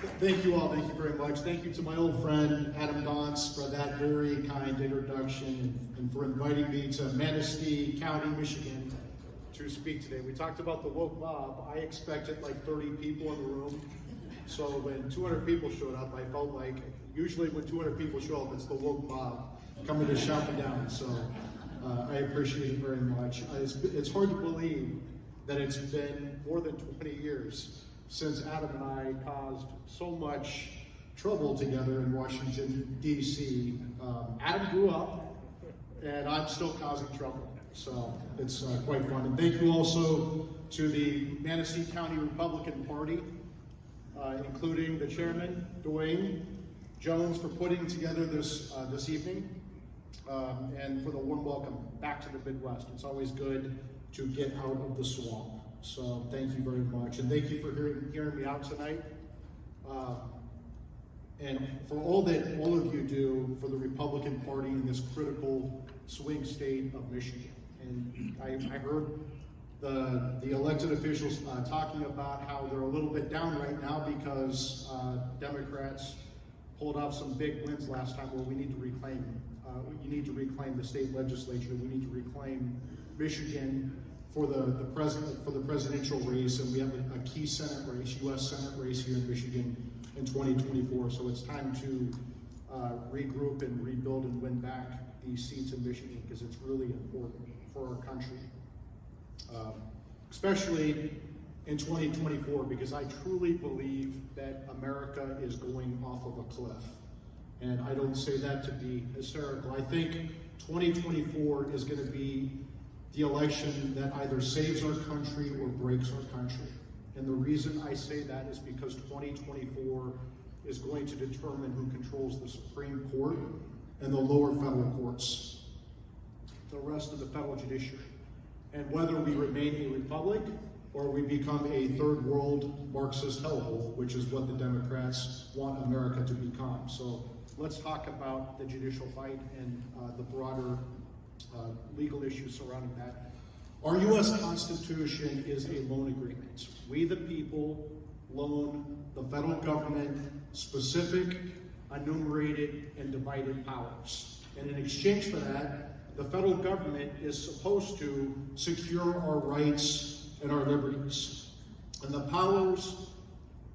Thank you all, thank you very much. Thank you to my old friend Adam Donce for that very kind introduction and for inviting me to Manistee County, Michigan to speak today. We talked about the woke mob. I expected like 30 people in the room. So when 200 people showed up, I felt like usually when 200 people show up, it's the woke mob coming to shout me down. So I appreciate it very much. It's hard to believe that it's been more than 20 years since Adam and I caused so much trouble together in Washington, D.C. Adam grew up, and I'm still causing trouble. So it's quite fun. And thank you also to the Manistee County Republican Party, including the chairman, Dwayne Jones, for putting together this evening, and for the warm welcome back to the Midwest. It's always good to get out of the swamp. So thank you very much, and thank you for hearing me out tonight. And for all that all of you do for the Republican Party in this critical swing state of Michigan. And I heard the elected officials talking about how they're a little bit down right now because Democrats pulled off some big wins last time. Well, we need to reclaim. You need to reclaim the state legislature. We need to reclaim Michigan for the presidential race, and we have a key Senate race, U.S. Senate race here in Michigan in 2024. So it's time to regroup and rebuild and win back these seats in Michigan because it's really important for our country, especially in 2024, because I truly believe that America is going off of a cliff. And I don't say that to be hysterical. I think 2024 is going to be the election that either saves our country or breaks our country. And the reason I say that is because 2024 is going to determine who controls the Supreme Court and the lower federal courts, the rest of the federal judiciary, and whether we remain a republic or we become a third world Marxist hellhole, which is what the Democrats want America to become. So let's talk about the judicial fight and the broader legal issues surrounding that. Our U.S. Constitution is a loan agreement. We, the people, loan the federal government specific, enumerated, and divided powers. And in exchange for that, the federal government is supposed to secure our rights and our liberties. And the powers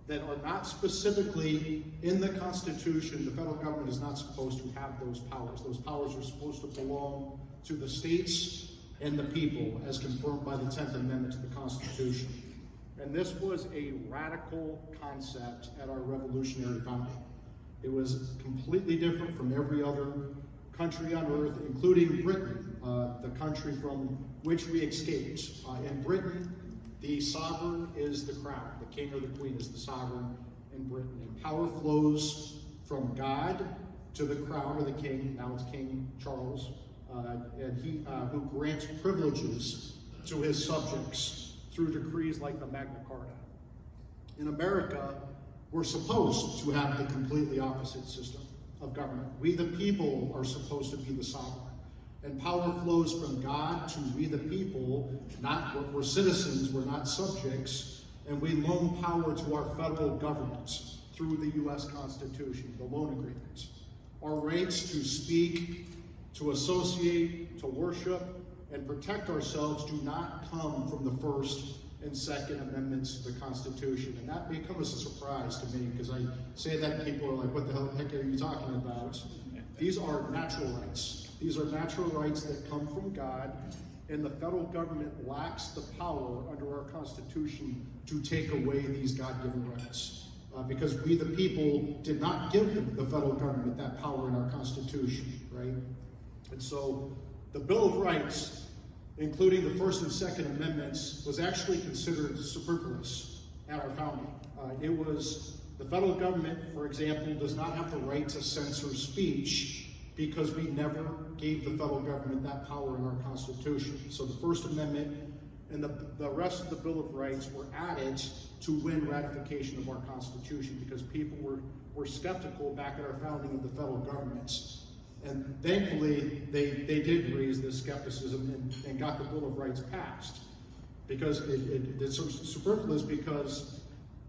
that are not specifically in the Constitution, the federal government is not supposed to have those powers. Those powers are supposed to belong to the states and the people, as confirmed by the 10th Amendment to the Constitution. And this was a radical concept at our revolutionary founding. It was completely different from every other country on earth, including Britain, the country from which we escaped. In Britain, the sovereign is the crown. The king or the queen is the sovereign in Britain. And power flows from God to the crown or the king. Now it's King Charles. And he who grants privileges to his subjects through decrees like the Magna Carta. In America, we're supposed to have the completely opposite system of government. We, the people, are supposed to be the sovereign. And power flows from God to we, the people. We're citizens, we're not subjects. And we loan power to our federal government through the U.S. Constitution, the loan agreements. Our rights to speak, to associate, to worship, and protect ourselves do not come from the First and Second Amendments to the Constitution. And that may come as a surprise to me, because I say that and people are like, what the heck are you talking about? These are natural rights. These are natural rights that come from God, and the federal government lacks the power under our Constitution to take away these God-given rights. Because we, the people, did not give the federal government that power in our Constitution, right? And so the Bill of Rights, including the First and Second Amendments, was actually considered superfluous at our founding. The federal government, for example, does not have the right to censor speech because we never gave the federal government that power in our Constitution. So the First Amendment and the rest of the Bill of Rights were added to win ratification of our Constitution because people were skeptical back at our founding of the federal government. And thankfully, they did raise this skepticism and got the Bill of Rights passed. Because it's superfluous because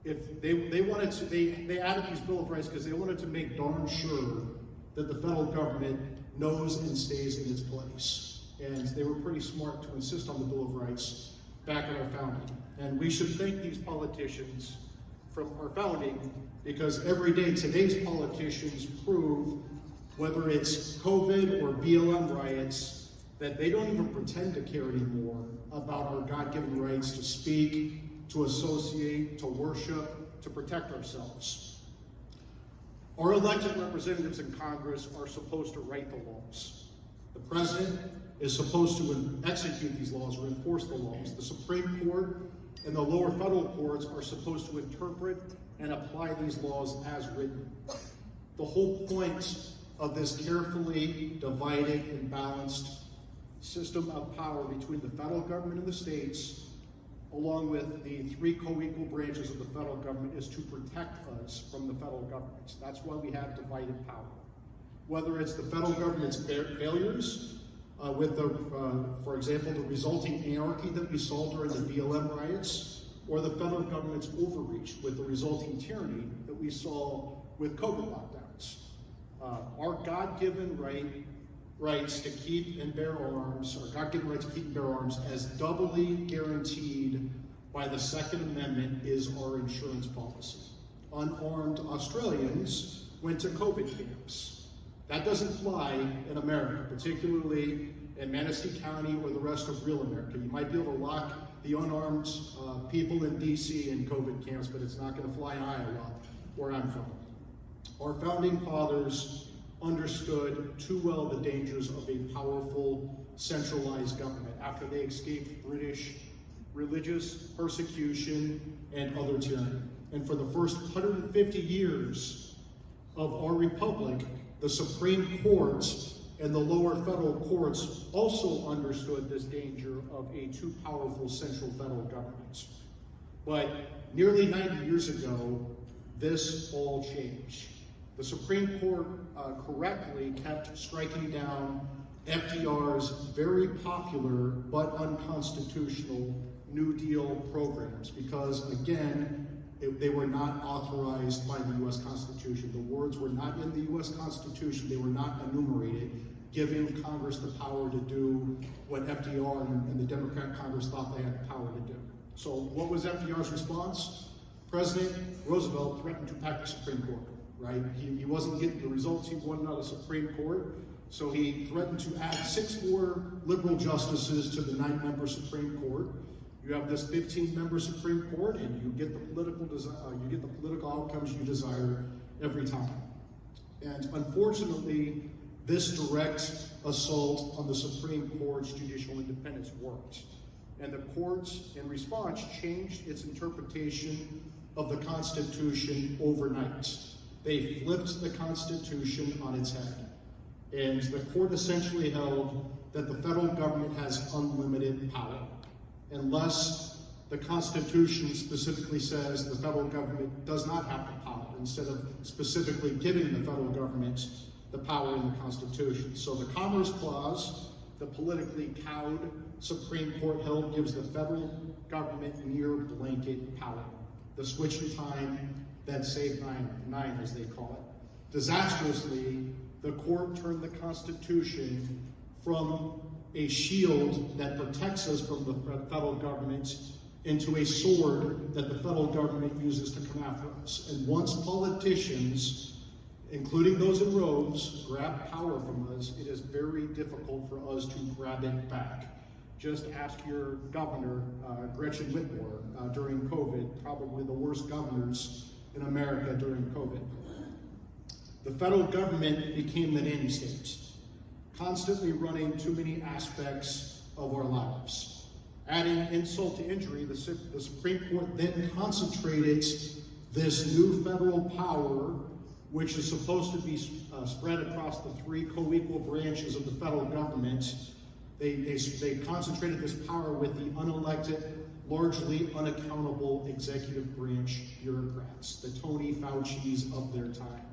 if they wanted to, they added these Bill of Rights because they wanted to make darn sure that the federal government knows and stays in its place. And they were pretty smart to insist on the Bill of Rights back at our founding. And we should thank these politicians from our founding, because every day today's politicians prove, whether it's COVID or BLM riots, that they don't even pretend to care anymore about our God-given rights to speak, to associate, to worship, to protect ourselves. Our elected representatives in Congress are supposed to write the laws. The president is supposed to execute these laws or enforce the laws. The Supreme Court and the lower federal courts are supposed to interpret and apply these laws as written. The whole point of this carefully divided and balanced system of power between the federal government and the states, along with the three co-equal branches of the federal government, is to protect us from the federal government. That's why we have divided power. Whether it's the federal government's failures, with for example, the resulting anarchy that we saw during the BLM riots, or the federal government's overreach with the resulting tyranny that we saw with COVID lockdowns. Our God-given rights to keep and bear arms, our God-given right to keep and bear arms, as doubly guaranteed by the Second Amendment, is our insurance policy. Unarmed Australians went to COVID camps. That doesn't fly in America, particularly in Manistee County or the rest of real America. You might be able to lock the unarmed people in DC in COVID camps, but it's not going to fly in Iowa, where I'm from. Our founding fathers understood too well the dangers of a powerful, centralized government after they escaped British religious persecution and other tyranny. And for the first 150 years of our republic, the Supreme Court and the lower federal courts also understood this danger of a too powerful central federal government. But nearly 90 years ago, this all changed. The Supreme Court correctly kept striking down FDR's very popular but unconstitutional New Deal programs because, again, they were not authorized by the U.S. Constitution. The words were not in the U.S. Constitution. They were not enumerated, giving Congress the power to do what FDR and the Democrat Congress thought they had the power to do. So what was FDR's response? President Roosevelt threatened to pack the Supreme Court, right? He wasn't getting the results he wanted out of the Supreme Court, so he threatened to add 6 more liberal justices to the 9-member Supreme Court. You have this 15-member Supreme Court, and you get the political outcomes you desire every time. And unfortunately, this direct assault on the Supreme Court's judicial independence worked. And the courts, in response, changed its interpretation of the Constitution overnight. They flipped the Constitution on its head. And the court essentially held that the federal government has unlimited power, unless the Constitution specifically says the federal government does not have the power, instead of specifically giving the federal government the power in the Constitution. So the Commerce Clause, the politically cowed Supreme Court held, gives the federal government near blanket power. The switch in time that saved nine, as they call it. Disastrously, the court turned the Constitution from a shield that protects us from the federal government into a sword that the federal government uses to come after us. And once politicians, including those in robes, grab power from us, it is very difficult for us to grab it back. Just ask your governor, Gretchen Whitmore, during COVID, probably the worst governors in America during COVID. The federal government became the nanny state, constantly running too many aspects of our lives. Adding insult to injury, the Supreme Court then concentrated this new federal power, which is supposed to be spread across the 3 co-equal branches of the federal government. They concentrated this power with the unelected, largely unaccountable executive branch bureaucrats, the Tony Faucis of their time.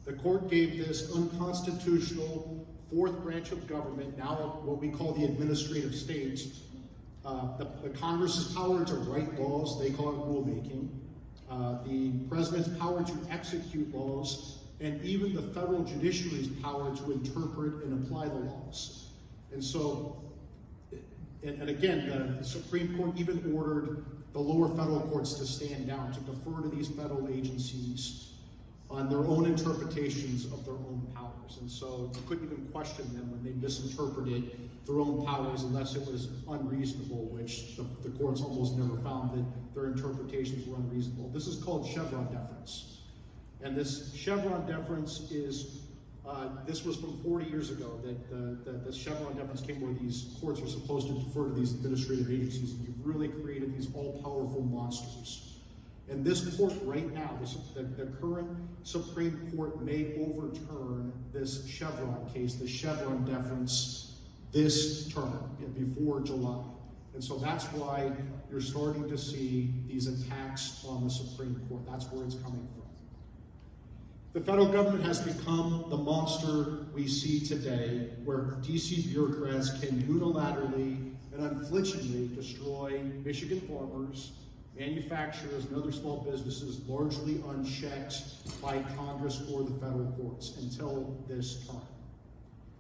The court gave this unconstitutional 4th branch of government, now what we call the administrative state, the Congress's power to write laws, they call it rulemaking, the president's power to execute laws, and even the federal judiciary's power to interpret and apply the laws. And so, and again, the Supreme Court even ordered the lower federal courts to stand down, to defer to these federal agencies on their own interpretations of their own powers. And so you couldn't even question them when they misinterpreted their own powers unless it was unreasonable, which the courts almost never found that their interpretations were unreasonable. This is called Chevron deference. And this Chevron deference is, this was from 40 years ago, that the Chevron deference came where these courts are supposed to defer to these administrative agencies, and you've really created these all-powerful monsters. And this court right now, the current Supreme Court may overturn this Chevron case, the Chevron deference, this term, before July. And so that's why you're starting to see these attacks on the Supreme Court. That's where it's coming from. The federal government has become the monster we see today, where DC bureaucrats can unilaterally and unflinchingly destroy Michigan farmers, manufacturers, and other small businesses, largely unchecked by Congress or the federal courts until this term.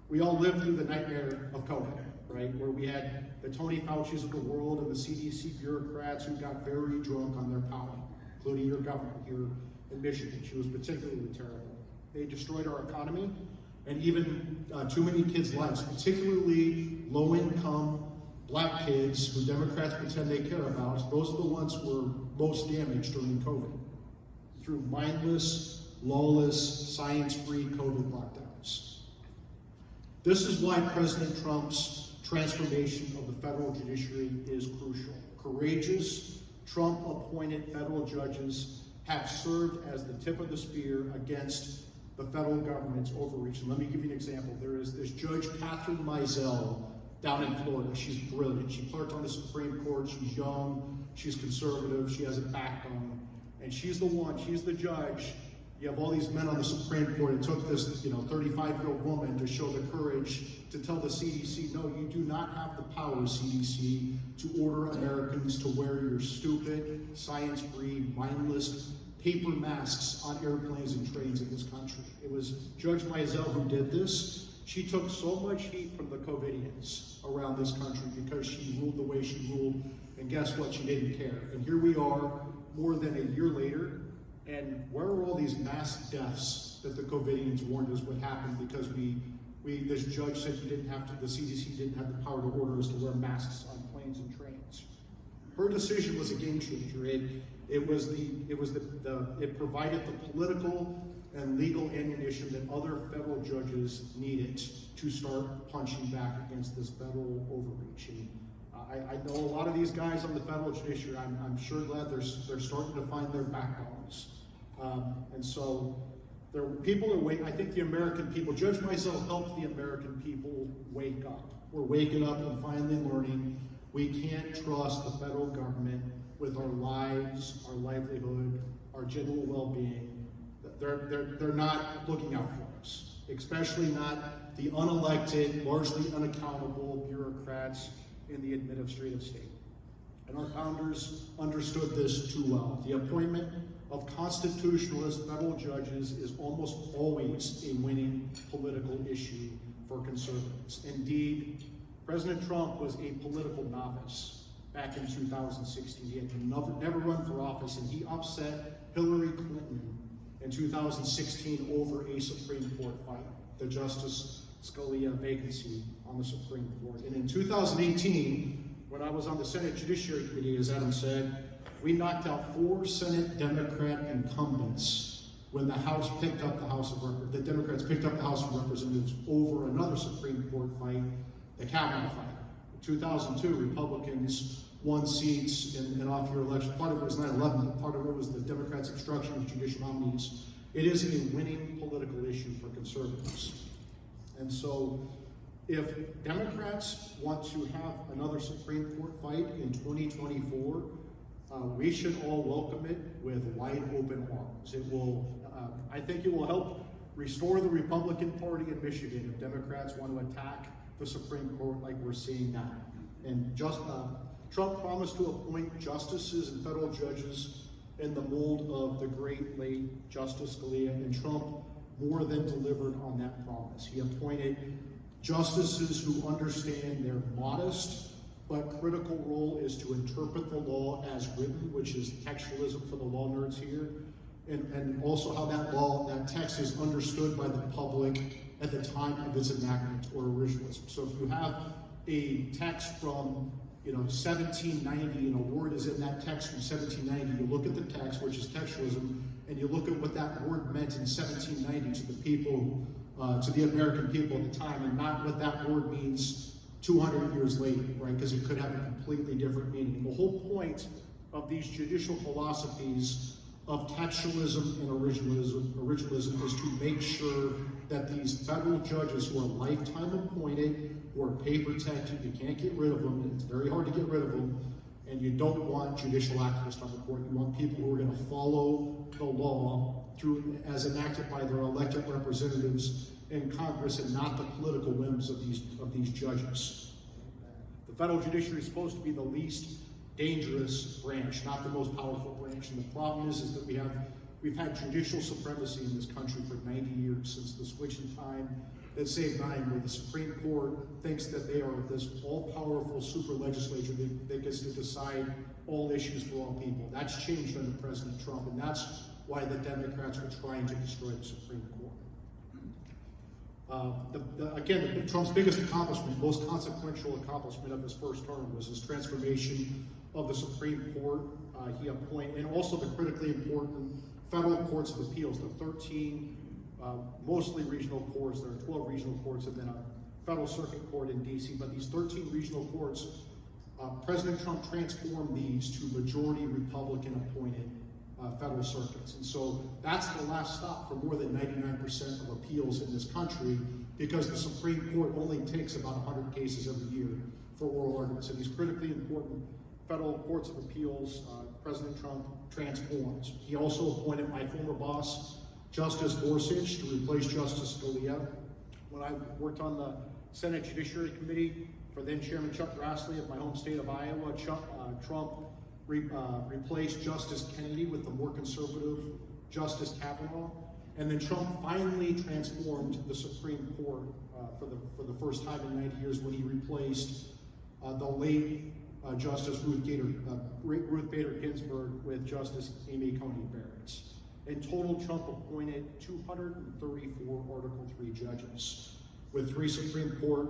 We all lived through the nightmare of COVID, right? Where we had the Tony Fauci's of the world and the CDC bureaucrats who got very drunk on their power, including your governor here in Michigan. She was particularly terrible. They destroyed our economy and even too many kids' lives, particularly low-income Black kids who Democrats pretend they care about. Those are the ones who were most damaged during COVID through mindless, lawless, science-free COVID lockdowns. This is why President Trump's transformation of the federal judiciary is crucial. Courageous, Trump-appointed federal judges have served as the tip of the spear against the federal government's overreach. And let me give you an example. There is this Judge Catherine Mizell down in Florida. She's brilliant. She clerked on the Supreme Court. She's young. She's conservative. She has a backbone. And she's the one, she's the judge. You have all these men on the Supreme Court. It took this 35-year-old woman to show the courage to tell the CDC, no, you do not have the power, CDC, to order Americans to wear your stupid, science-free, mindless paper masks on airplanes and trains in this country. It was Judge Mizell who did this. She took so much heat from the COVIDians around this country because she ruled the way she ruled, and guess what? She didn't care. And here we are, more than a year later, and where are all these mass deaths that the COVIDians warned us would happen because this judge said the CDC didn't have the power to order us to wear masks on planes and trains. Her decision was a game changer. It provided the political and legal ammunition that other federal judges needed to start punching back against this federal overreach. And I know a lot of these guys on the federal judiciary. I'm sure glad they're starting to find their backbones. And so people are waiting. I think the American people, Judge Mizell helped the American people wake up. We're waking up and finally learning we can't trust the federal government with our lives, our livelihood, our general well-being. They're not looking out for us, especially not the unelected, largely unaccountable bureaucrats in the administrative state. And our founders understood this too well. The appointment of constitutionalist federal judges is almost always a winning political issue for conservatives. Indeed, President Trump was a political novice back in 2016. He had never run for office, and he upset Hillary Clinton in 2016 over a Supreme Court fight, the Justice Scalia vacancy on the Supreme Court. And in 2018, when I was on the Senate Judiciary Committee, as Adam said, we knocked out 4 Senate Democrat incumbents when the House picked up the Democrats picked up the House of Representatives over another Supreme Court fight, the Kavanaugh fight. In 2002, Republicans won seats in off-year elections. Part of it was 9/11, but part of it was the Democrats' obstruction of judicial nominees. It is a winning political issue for conservatives. And so, if Democrats want to have another Supreme Court fight in 2024, we should all welcome it with wide open arms. It will, I think it will help restore the Republican Party in Michigan if Democrats want to attack the Supreme Court like we're seeing now. And Trump promised to appoint justices and federal judges in the mold of the great late Justice Scalia, and Trump more than delivered on that promise. He appointed justices who understand their modest but critical role is to interpret the law as written, which is textualism for the law nerds here, and also how that text is understood by the public at the time of its enactment or originalism. So if you have a text from 1790, and a word is in that text from 1790, you look at the text, which is textualism, and you look at what that word meant in 1790 to the people, to the American people at the time, and not what that word means 200 years later, right? Because it could have a completely different meaning. The whole point of these judicial philosophies of textualism and originalism is to make sure that these federal judges who are lifetime appointed, who are pay protected, you can't get rid of them, and it's very hard to get rid of them, and you don't want judicial activists on the court. You want people who are going to follow the law through as enacted by their elected representatives in Congress, and not the political whims of these judges. The federal judiciary is supposed to be the least dangerous branch, not the most powerful branch. And the problem is that we've had judicial supremacy in this country for 90 years, since the switch in time that saved 9, where the Supreme Court thinks that they are this all-powerful super legislature that gets to decide all issues for all people. That's changed under President Trump, and that's why the Democrats are trying to destroy the Supreme Court. Again, Trump's biggest accomplishment, most consequential accomplishment of his first term, was his transformation of the Supreme Court. He appointed, and also the critically important federal courts of appeals, the 13 mostly regional courts. There are 12 regional courts and then a federal circuit court in DC. But these 13 regional courts, President Trump transformed these to majority Republican appointed federal circuits. And so that's the last stop for more than 99% of appeals in this country, because the Supreme Court only takes about 100 cases every year for oral arguments. So these critically important federal courts of appeals, President Trump transforms. He also appointed my former boss, Justice Gorsuch, to replace Justice Scalia. When I worked on the Senate Judiciary Committee for then Chairman Chuck Grassley of my home state of Iowa, Trump replaced Justice Kennedy with the more conservative Justice Kavanaugh. And then Trump finally transformed the Supreme Court for the first time in 90 years when he replaced the late Justice Ruth Bader Ginsburg with Justice Amy Coney Barrett. In total, Trump appointed 234 Article III judges with 3 Supreme Court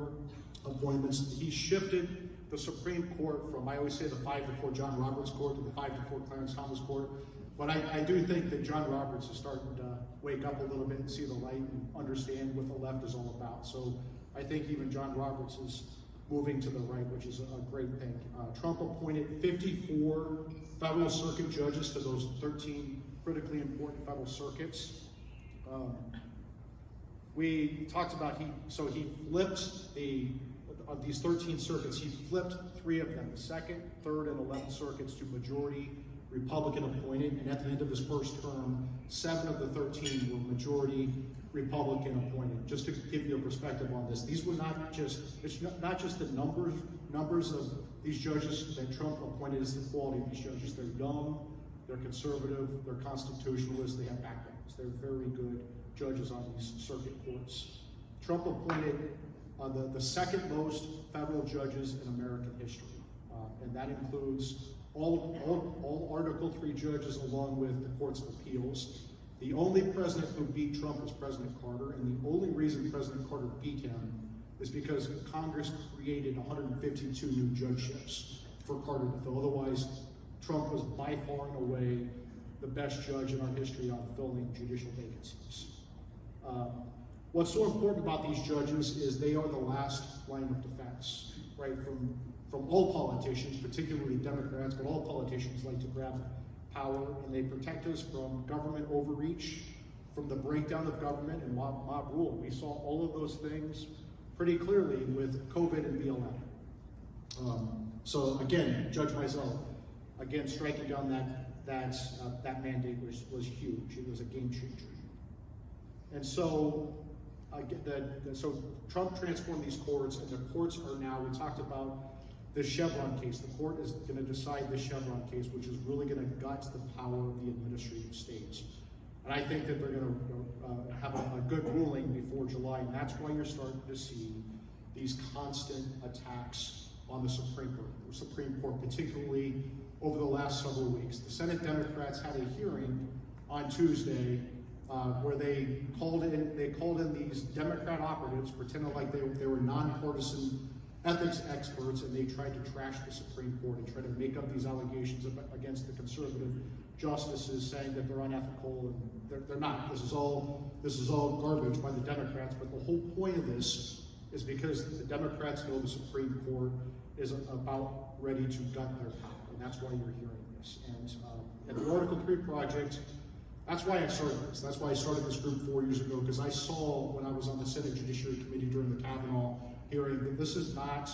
appointments. He shifted the Supreme Court from, I always say, the 5-4 John Roberts Court to the 5-4 Clarence Thomas Court. But I do think that John Roberts is starting to wake up a little bit and see the light and understand what the left is all about. So I think even John Roberts is moving to the right, which is a great thing. Trump appointed 54 federal circuit judges to those 13 critically important federal circuits. We talked about he flipped of these 13 circuits, he flipped 3 of them, the 2nd, 3rd, and 11th circuits to majority Republican appointed, and at the end of his first term, 7 of the 13 were majority Republican appointed. Just to give you a perspective on this, these were not just, it's not just the numbers of these judges that Trump appointed, it's the quality of these judges. They're young, they're conservative, they're constitutionalists, they have backgrounds. They're very good judges on these circuit courts. Trump appointed the 2nd most federal judges in American history, and that includes all Article III judges along with the courts of appeals. The only president who beat Trump was President Carter, and the only reason President Carter beat him is because Congress created 152 new judgeships for Carter to fill. Otherwise, Trump was by far and away the best judge in our history on filling judicial vacancies. What's so important about these judges is they are the last line of defense, right? From all politicians, particularly Democrats, but all politicians like to grab power, and they protect us from government overreach, from the breakdown of government and mob rule. We saw all of those things pretty clearly with COVID and BLM. So again, Judge Mizell, again, striking down that mandate was huge. It was a game changer. And so, so Trump transformed these courts, and the courts are now, we talked about the Chevron case. The court is going to decide the Chevron case, which is really going to gut the power of the administrative states. And I think that they're going to have a good ruling before July, and that's why you're starting to see these constant attacks on the Supreme Court, particularly over the last several weeks. The Senate Democrats had a hearing on Tuesday where they called in these Democrat operatives, pretending like they were nonpartisan ethics experts, and they tried to trash the Supreme Court and try to make up these allegations against the conservative justices, saying that they're unethical, and they're not. This is all garbage by the Democrats. But the whole point of this is because the Democrats know the Supreme Court is about ready to gut their power, and that's why you're hearing this. And at the Article 3 Project, that's why I started this. That's why I started this group 4 years ago, because I saw when I was on the Senate Judiciary Committee during the Kavanaugh hearing that this is not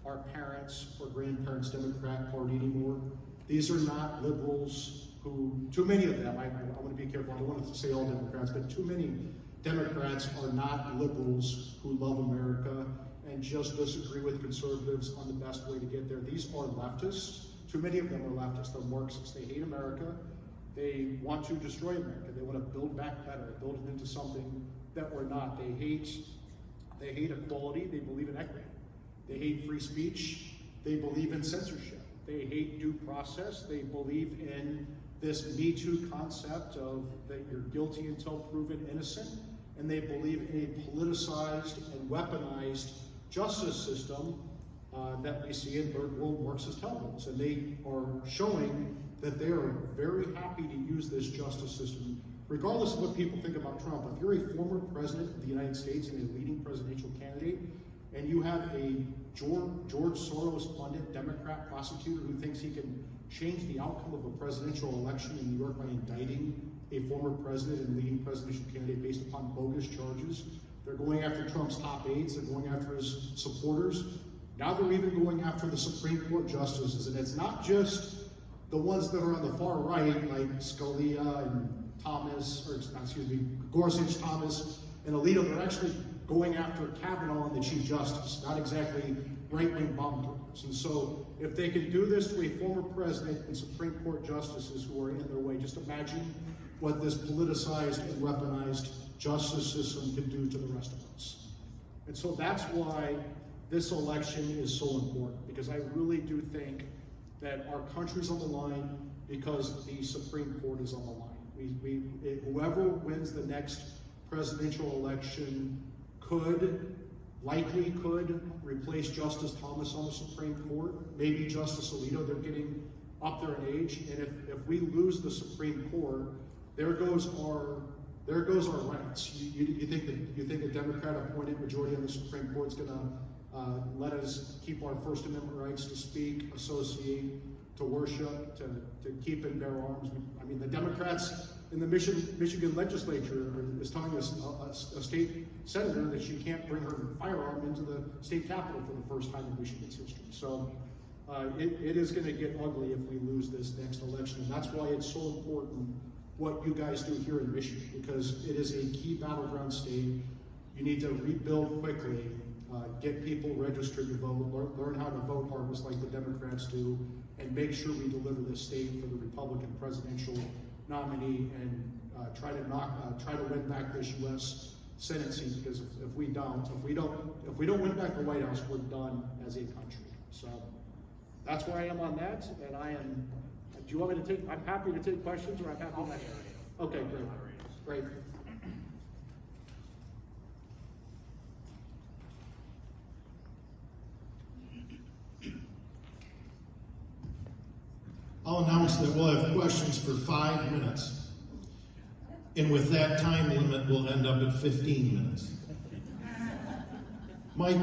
our parents' or grandparents' Democrat Party anymore. These are not liberals who, too many of them, I want to be careful, I don't want to say all Democrats, but too many Democrats are not liberals who love America and just disagree with conservatives on the best way to get there. These are leftists. Too many of them are leftists. They're Marxists. They hate America. They want to destroy America. They want to build back better, build it into something that we're not. They hate equality. They believe in equity. They hate free speech. They believe in censorship. They hate due process. They believe in this Me Too concept of that you're guilty until proven innocent. And they believe in a politicized and weaponized justice system that we see in third world Marxist hellholes. And they are showing that they are very happy to use this justice system, regardless of what people think about Trump. If you're a former president of the United States and a leading presidential candidate, and you have a George Soros-funded Democrat prosecutor who thinks he can change the outcome of a presidential election in New York by indicting a former president and leading presidential candidate based upon bogus charges. They're going after Trump's top aides, they're going after his supporters. Now they're even going after the Supreme Court justices, and it's not just the ones that are on the far right, like Scalia and Gorsuch, Thomas, and Alito. They're actually going after Kavanaugh and the Chief Justice, not exactly right-wing bomb throws. And so if they can do this to a former president and Supreme Court justices who are in their way, just imagine what this politicized and weaponized justice system can do to the rest of us. And so that's why this election is so important, because I really do think that our country's on the line because the Supreme Court is on the line. Whoever wins the next presidential election likely could replace Justice Thomas on the Supreme Court, maybe Justice Alito. They're getting up there in age, and if we lose the Supreme Court, there goes our rights. You think a Democrat-appointed majority on the Supreme Court is going to let us keep our First Amendment rights to speak, associate, to worship, to keep and bear arms? I mean, the Democrats in the Michigan legislature is telling us a state senator that she can't bring her firearm into the state capitol for the first time in Michigan's history. So it is going to get ugly if we lose this next election. And that's why it's so important what you guys do here in Michigan, because it is a key battleground state. You need to rebuild quickly, get people registered to vote, learn how to vote harvest like the Democrats do, and make sure we deliver this state for the Republican presidential nominee, and try to win back this U.S. Senate seat. Because if we don't win back the White House, we're done as a country. So that's where I am on that, and I am. Do you want me to take? I'm happy to take questions, or I'm happy to. Okay, great. I'll announce that we'll have questions for 5 minutes. And with that time limit, we'll end up at 15 minutes. Mike,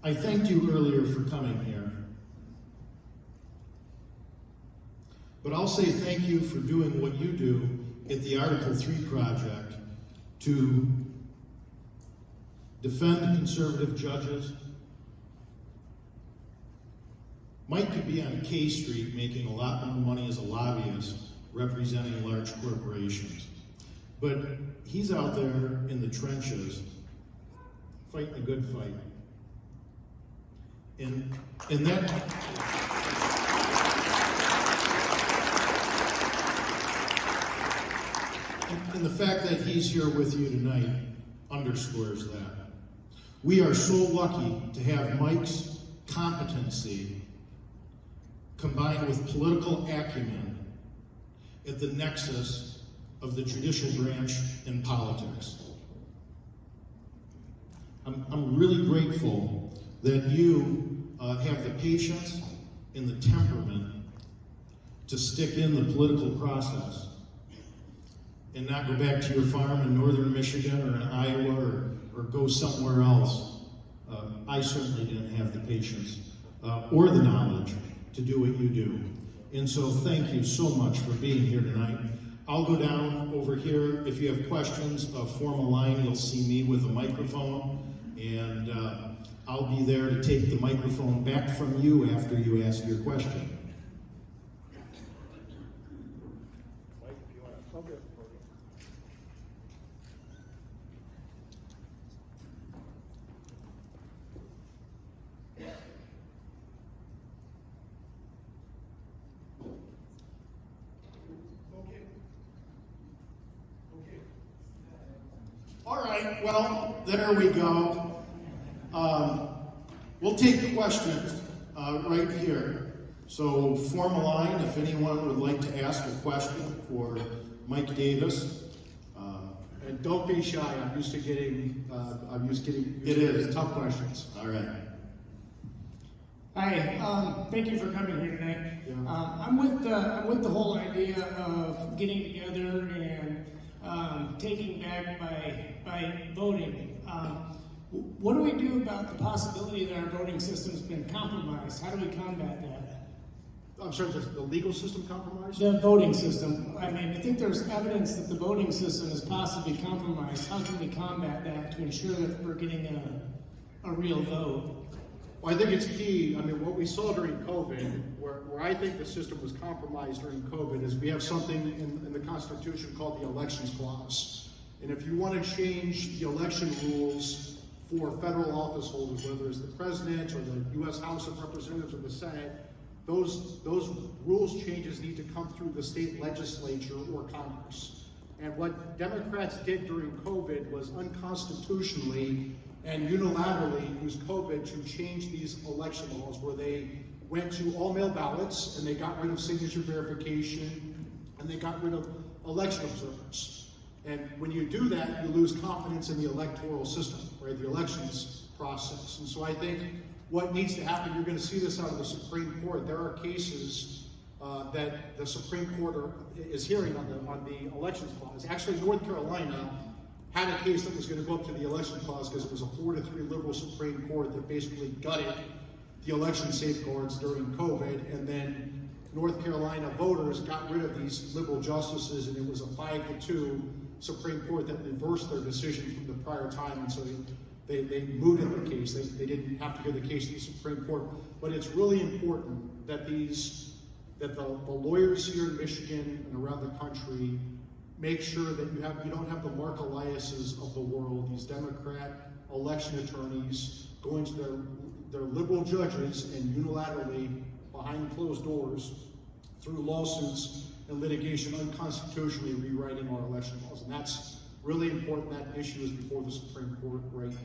I thanked you earlier for coming here. But I'll say thank you for doing what you do at the Article 3 Project to defend conservative judges. Mike could be on K Street making a lot more money as a lobbyist representing large corporations. But he's out there in the trenches fighting a good fight. And that, and the fact that he's here with you tonight underscores that. We are so lucky to have Mike's competency combined with political acumen at the nexus of the judicial branch and politics. I'm really grateful that you have the patience and the temperament to stick in the political process and not go back to your farm in northern Michigan or in Iowa or go somewhere else. I certainly didn't have the patience or the knowledge to do what you do. And so thank you so much for being here tonight. I'll go down over here. If you have questions, form a line. You'll see me with a microphone. And I'll be there to take the microphone back from you after you ask your question. Mike, if you want to. Okay. All right, well, there we go. We'll take questions right here. So form a line if anyone would like to ask a question for Mike Davis. And don't be shy. I'm used to getting tough questions. All right. Hi, thank you for coming here tonight. Yeah. I'm with the whole idea of getting together and taking back by voting. What do we do about the possibility that our voting system's been compromised? How do we combat that? I'm sorry, the legal system compromised? The voting system. I mean, I think there's evidence that the voting system is possibly compromised. How can we combat that to ensure that we're getting a real vote? Well, I think it's key. I mean, what we saw during COVID, where I think the system was compromised during COVID, is we have something in the Constitution called the Elections Clause. And if you want to change the election rules for federal office holders, whether it's the president or the U.S. House of Representatives or the Senate, those rules changes need to come through the state legislature or Congress. And what Democrats did during COVID was unconstitutionally and unilaterally use COVID to change these election laws, where they went to all mail ballots and they got rid of signature verification and they got rid of election observers. And when you do that, you lose confidence in the electoral system, right? The elections process. And so I think what needs to happen, you're going to see this out of the Supreme Court. There are cases that the Supreme Court is hearing on the elections clause. Actually, North Carolina had a case that was going to go up to the election clause because it was a 4-3 liberal Supreme Court that basically gutted the election safeguards during COVID, and then North Carolina voters got rid of these liberal justices, and it was a 5-2 Supreme Court that reversed their decision from the prior time, and so they mooted the case. They didn't have to hear the case to the Supreme Court. But it's really important that the lawyers here in Michigan and around the country make sure that you don't have the Mark Eliases of the world, these Democrat election attorneys going to their liberal judges and unilaterally, behind closed doors, through lawsuits and litigation, unconstitutionally rewriting our election laws. And that's really important. That issue is before the Supreme Court right now.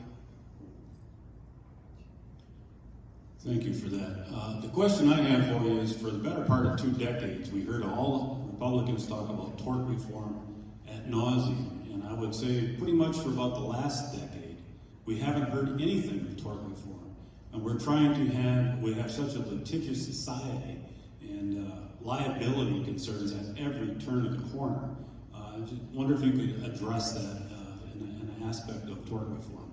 Thank you for that. The question I have for you is, for the better part of 2 decades, we heard all Republicans talk about tort reform ad nauseum, and I would say pretty much for about the last decade, we haven't heard anything of tort reform. And we have such a litigious society, and liability concerns at every turn of the corner. I just wonder if you could address that in an aspect of tort reform.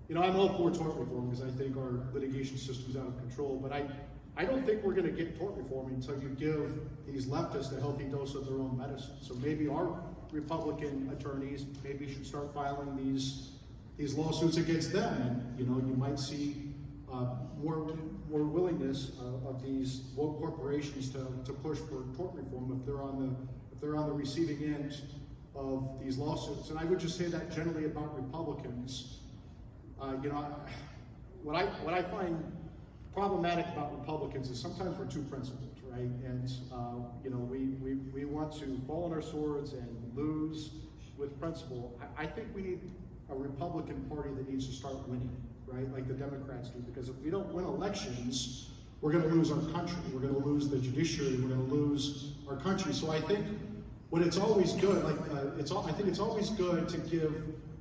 You know, I'm all for tort reform because I think our litigation system's out of control, but I don't think we're going to get tort reform until you give these leftists a healthy dose of their own medicine. So maybe our Republican attorneys maybe should start filing these lawsuits against them, and you might see more willingness of these woke corporations to push for tort reform if they're on the receiving end of these lawsuits. And I would just say that generally about Republicans. What I find problematic about Republicans is sometimes we're too principled, right? And you know, we want to fall on our swords and lose with principle. I think we need a Republican Party that needs to start winning, right? Like the Democrats do, because if we don't win elections, we're going to lose our country. We're going to lose the judiciary. We're going to lose our country. So I think when it's always good, I think it's always good to give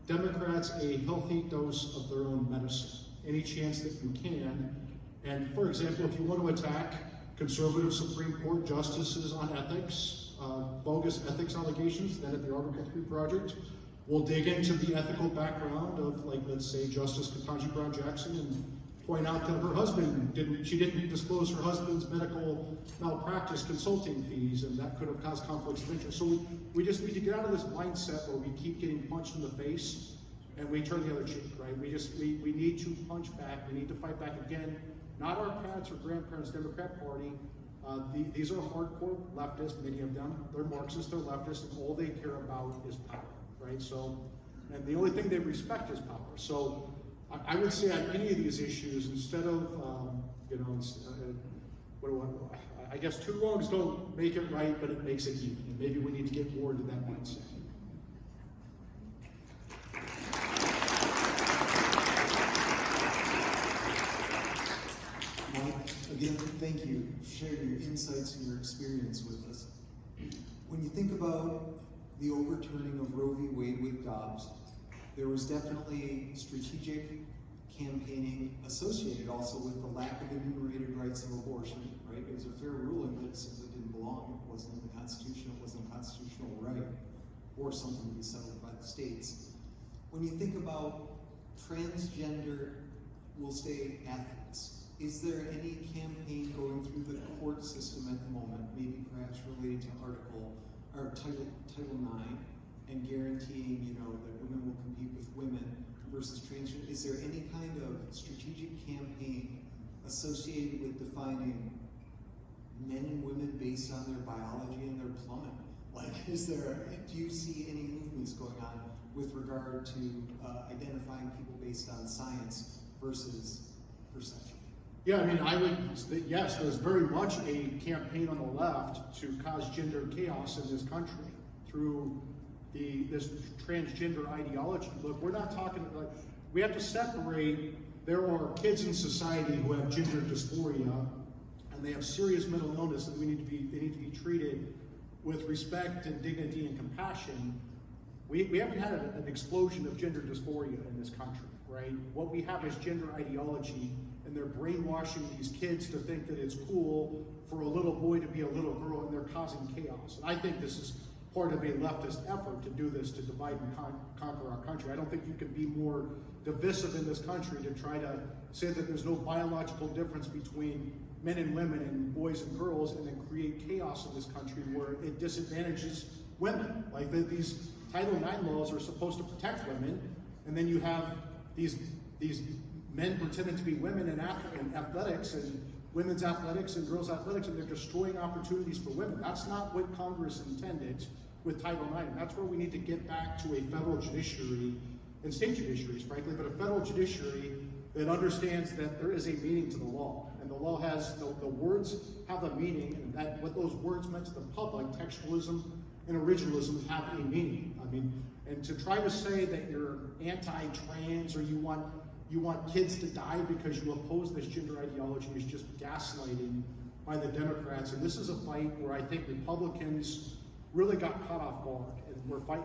Democrats a healthy dose of their own medicine, any chance that you can. And for example, if you want to attack conservative Supreme Court justices on ethics, bogus ethics allegations, then at the Article 3 Project, we'll dig into the ethical background of, like, let's say, Justice Ketanji Brown Jackson, and point out that her husband didn't disclose her husband's medical malpractice consulting fees, and that could have caused conflicts of interest. So we just need to get out of this mindset where we keep getting punched in the face and we turn the other cheek, right? We need to punch back. We need to fight back again. Not our parents or grandparents' Democrat Party. These are hardcore leftists, many of them. They're Marxists, they're leftists, and all they care about is power, right? So, and the only thing they respect is power. So I would say on any of these issues, instead of, I guess two wrongs don't make it right, but it makes it even. And maybe we need to get more into that mindset. Mike, again, thank you for sharing your insights and your experience with us. When you think about the overturning of Roe v. Wade with Dobbs, there was definitely strategic campaigning associated also with the lack of enumerated rights of abortion, right? It was a fair ruling, but it simply didn't belong. It wasn't in the Constitution, it wasn't a constitutional right, or something to be settled by the states. When you think about transgender, we'll say athletes, is there any campaign going through the court system at the moment, maybe perhaps related to Title IX, and guaranteeing, you know, that women will compete with women versus transgender? Is there any kind of strategic campaign associated with defining men and women based on their biology and their plumbing? Like, do you see any movements going on with regard to identifying people based on science versus perception? Yeah, I mean, yes, there's very much a campaign on the left to cause gender chaos in this country through this transgender ideology. Look, we're not talking, like, we have to separate. There are kids in society who have gender dysphoria, and they have serious mental illness, and they need to be treated with respect and dignity and compassion. We haven't had an explosion of gender dysphoria in this country, right? What we have is gender ideology, and they're brainwashing these kids to think that it's cool for a little boy to be a little girl, and they're causing chaos. And I think this is part of a leftist effort to do this, to divide and conquer our country. I don't think you can be more divisive in this country to try to say that there's no biological difference between men and women and boys and girls, and then create chaos in this country where it disadvantages women. Like these Title IX laws are supposed to protect women, and then you have these men pretending to be women in athletics, and women's athletics and girls' athletics, and they're destroying opportunities for women. That's not what Congress intended with Title IX. That's where we need to get back to a federal judiciary, and state judiciaries, frankly, but a federal judiciary that understands that there is a meaning to the law. And the law has, the words have a meaning, and that what those words meant to the public, textualism and originalism, have a meaning. I mean, and to try to say that you're anti-trans or you want kids to die because you oppose this gender ideology is just gaslighting by the Democrats. And this is a fight where I think Republicans really got caught off guard,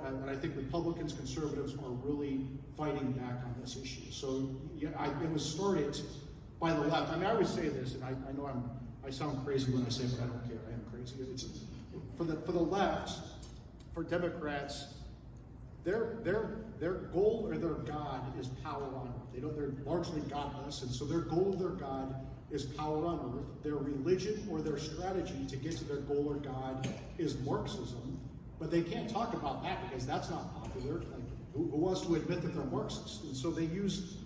and I think Republicans, conservatives are really fighting back on this issue. So yeah, it was started by the left. I mean, I always say this, and I know I sound crazy when I say it, but I don't care. I am crazy. It's for the left, for Democrats, their goal or their God is power on earth. They're largely godless, and so their goal of their God is power on earth. Their religion or their strategy to get to their goal or God is Marxism, but they can't talk about that because that's not popular. Like, who wants to admit that they're Marxist? And so they use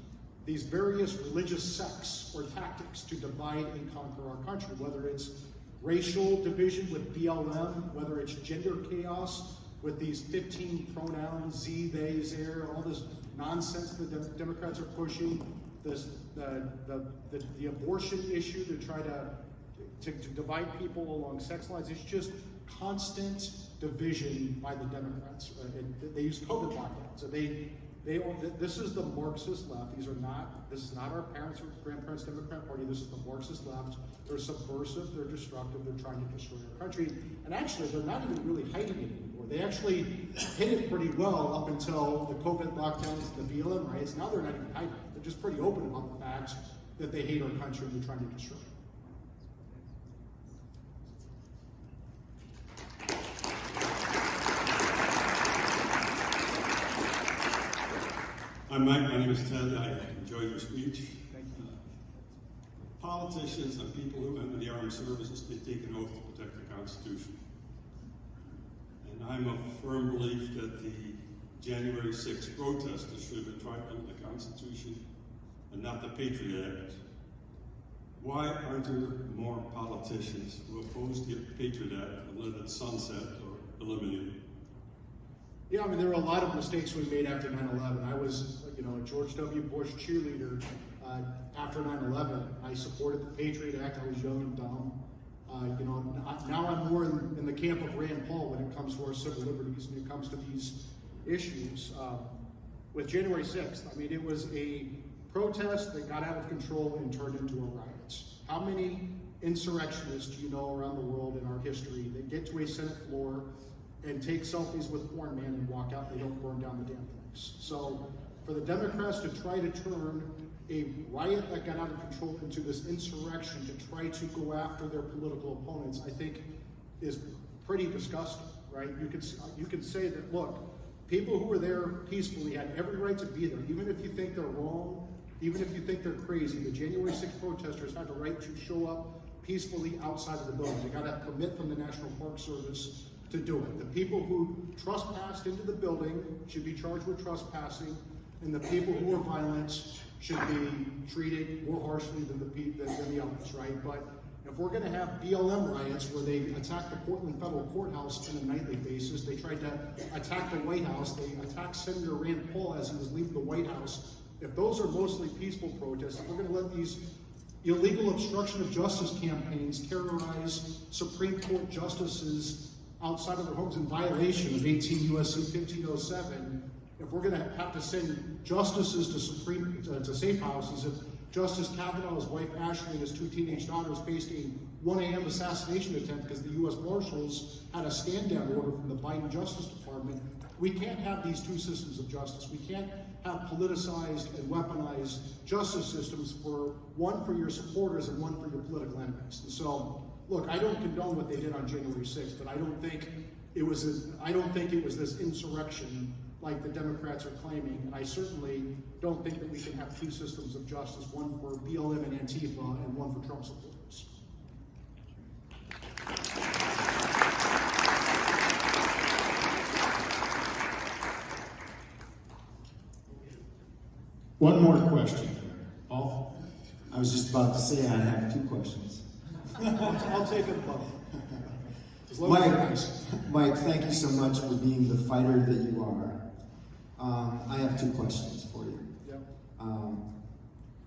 these various religious sects or tactics to divide and conquer our country, whether it's racial division with BLM, whether it's gender chaos with these 15 pronouns, ze, they, their, all this nonsense that the Democrats are pushing, the abortion issue to try to divide people along sex lines. It's just constant division by the Democrats. They use COVID lockdowns. So this is the Marxist left. This is not our parents' or grandparents' Democrat Party. This is the Marxist left. They're subversive, they're destructive, they're trying to destroy our country. And actually, they're not even really hiding it anymore. They actually hid it pretty well up until the COVID lockdowns, the BLM riots. Now they're not even hiding it. They're just pretty open about the fact that they hate our country and they're trying to destroy it. I'm Mike, my name is Ted. I enjoyed your speech. Politicians and people who enter the armed services, they take an oath to protect the Constitution. And I'm of firm belief that the January 6th protesters should have been tried under the Constitution and not the Patriot Act. Why aren't there more politicians who oppose the Patriot Act and let it sunset or eliminate it? Yeah, I mean, there were a lot of mistakes we made after 9/11. I was, a George W. Bush cheerleader after 9/11. I supported the Patriot Act. I was young and dumb. Now I'm more in the camp of Rand Paul when it comes to our civil liberties and it comes to these issues. With January 6th, I mean, it was a protest that got out of control and turned into a riot. How many insurrectionists do you know around the world in our history that get to a Senate floor and take selfies with porn man and walk out, they don't burn down the damn things? So for the Democrats to try to turn a riot that got out of control into this insurrection to try to go after their political opponents, I think is pretty disgusting, right? You could say that, look, people who were there peacefully had every right to be there, even if you think they're wrong, even if you think they're crazy. The January 6th protesters had the right to show up peacefully outside of the building. They got a permit from the National Park Service to do it. The people who trespassed into the building should be charged with trespassing, and the people who are violent should be treated more harshly than the others, right? But if we're going to have BLM riots where they attack the Portland Federal Courthouse on a nightly basis, they tried to attack the White House, they attacked Senator Rand Paul as he was leaving the White House. If those are mostly peaceful protests, if we're going to let these illegal obstruction of justice campaigns terrorize Supreme Court justices outside of their homes in violation of 18 U.S.C. 1507, if we're going to have to send justices to safe houses, if Justice Kavanaugh's wife Ashley and his two teenage daughters faced a 1 a.m. assassination attempt because the U.S. Marshals had a stand-down order from the Biden Justice Department, we can't have these two systems of justice. We can't have politicized and weaponized justice systems, one for your supporters and one for your political enemies. And so, look, I don't condone what they did on January 6th, but I don't think it was this insurrection like the Democrats are claiming, and I certainly don't think that we can have two systems of justice, one for BLM and Antifa and one for Trump supporters. One more question. Paul? I was just about to say I have two questions. I'll take them both. Mike, thank you so much for being the fighter that you are. I have two questions for you. Yep.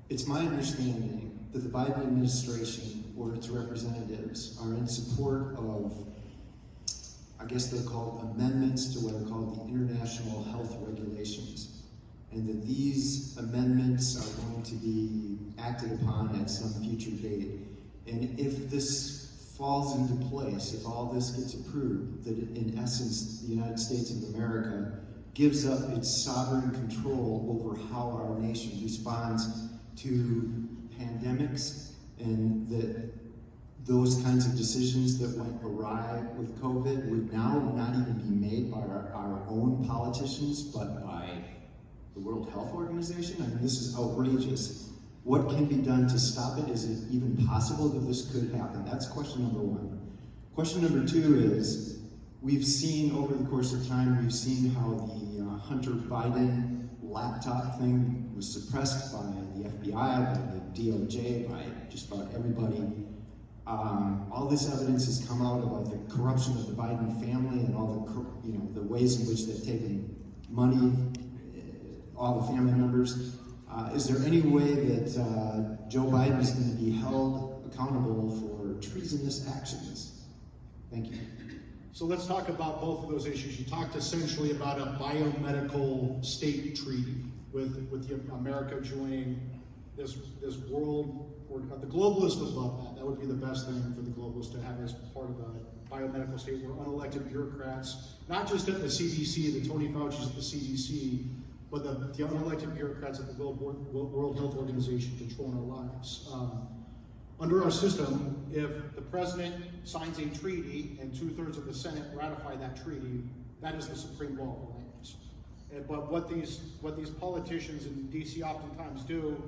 It's my understanding that the Biden administration or its representatives are in support of, I guess they're called amendments to what are called the international health regulations, and that these amendments are going to be acted upon at some future date. And if this falls into place, if all this gets approved, that in essence the United States of America gives up its sovereign control over how our nation responds to pandemics, and that those kinds of decisions that went awry with COVID would now not even be made by our own politicians, but by the World Health Organization. I mean, this is outrageous. What can be done to stop it? Is it even possible that this could happen? That's question number one. Question number two is, we've seen over the course of time, we've seen how the Hunter Biden laptop thing was suppressed by the FBI, by the DOJ, by just about everybody. All this evidence has come out about the corruption of the Biden family and all the ways in which they've taken money, all the family members. Is there any way that Joe Biden is going to be held accountable for treasonous actions? Thank you. So let's talk about both of those issues. You talked essentially about a biomedical state treaty with America joining this world, or the globalists would love that. That would be the best thing for the globalists to have as part of a biomedical state where unelected bureaucrats, not just at the CDC, the Tony Fauci's at the CDC, but the unelected bureaucrats at the World Health Organization controlling our lives. Under our system, if the president signs a treaty and 2/3 of the Senate ratify that treaty, that is the supreme law of the land. But what these politicians in DC oftentimes do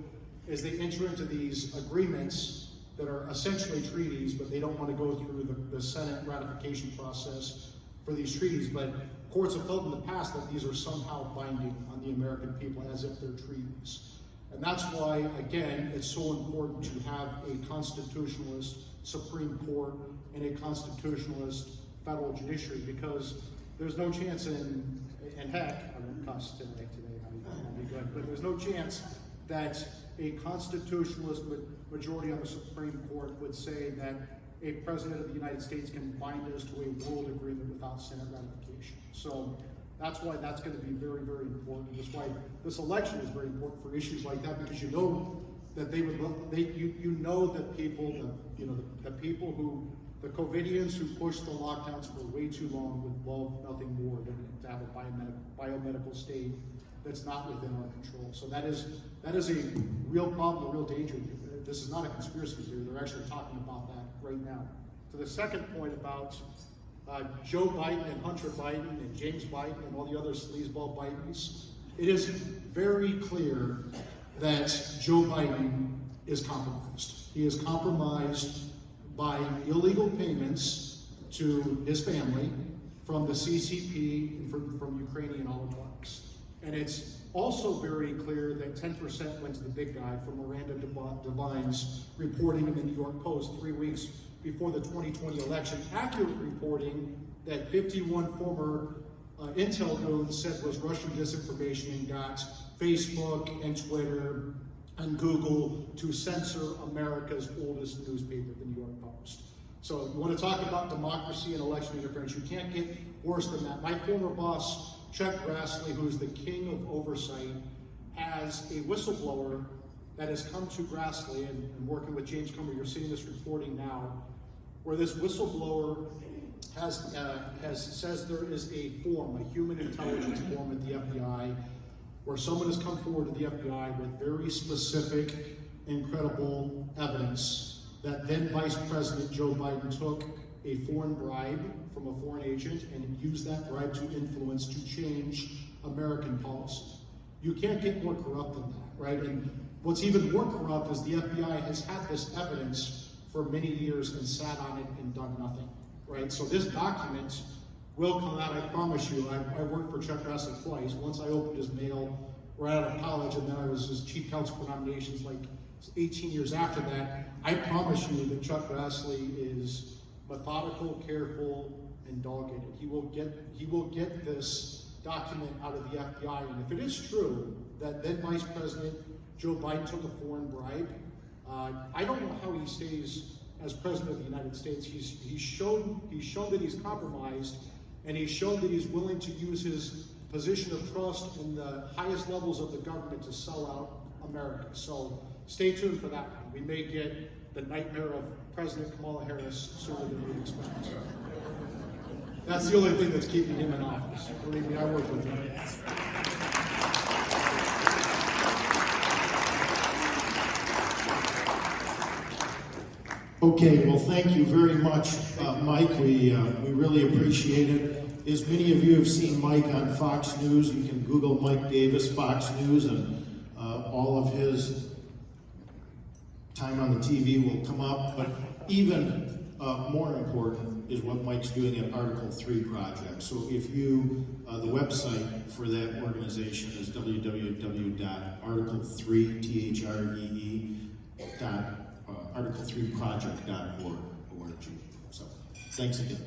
is they enter into these agreements that are essentially treaties, but they don't want to go through the Senate ratification process for these treaties. But courts have held in the past that these are somehow binding on the American people as if they're treaties. And that's why, again, it's so important to have a constitutionalist Supreme Court and a constitutionalist federal judiciary, because there's no chance and heck, I won't cuss today, I'll be good, but there's no chance that a constitutionalist majority on the Supreme Court would say that a president of the United States can bind us to a world agreement without Senate ratification. So that's why that's going to be very, very important. That's why this election is very important for issues like that, because you know that you know that people, the people who, the COVIDians who pushed the lockdowns for way too long would love nothing more than to have a biomedical state that's not within our control. So that is a real problem, a real danger. This is not a conspiracy theory. They're actually talking about that right now. To the second point about Joe Biden and Hunter Biden and James Biden and all the other sleazeball Bidens, it is very clear that Joe Biden is compromised. He is compromised by illegal payments to his family from the CCP and from Ukrainian oligarchs. And it's also very clear that 10% went to the big guy from Miranda Devine's reporting in the New York Post 3 weeks before the 2020 election, accurate reporting that 51 former intel goons said was Russian disinformation and got Facebook and Twitter and Google to censor America's oldest newspaper, the New York Post. So you want to talk about democracy and election interference, you can't get worse than that. My former boss, Chuck Grassley, who's the king of oversight, has a whistleblower that has come to Grassley and working with James Comer, you're seeing this reporting now, where this whistleblower says there is a form, a human intelligence form at the FBI, where someone has come forward to the FBI with very specific, incredible evidence that then Vice President Joe Biden took a foreign bribe from a foreign agent and used that bribe to influence, to change American policy. You can't get more corrupt than that, right? And what's even more corrupt is the FBI has had this evidence for many years and sat on it and done nothing, right? So this document will come out, I promise you. I worked for Chuck Grassley twice. Once I opened his mail right out of college, and then I was his chief counsel for nominations like 18 years after that. I promise you that Chuck Grassley is methodical, careful, and dogged. He will get this document out of the FBI. And if it is true that then Vice President Joe Biden took a foreign bribe, I don't know how he stays as president of the United States. He's shown that he's compromised, and he's shown that he's willing to use his position of trust in the highest levels of the government to sell out America. So stay tuned for that one. We may get the nightmare of President Kamala Harris sooner than we expect. That's the only thing that's keeping him in office. Believe me, I work with him. Okay, well, thank you very much, Mike. We really appreciate it. As many of you have seen Mike on Fox News, you can Google Mike Davis, Fox News, and all of his time on the TV will come up. But even more important is what Mike's doing at Article 3 Project. So if you, the website for that organization is www.article3project.org. So thanks again.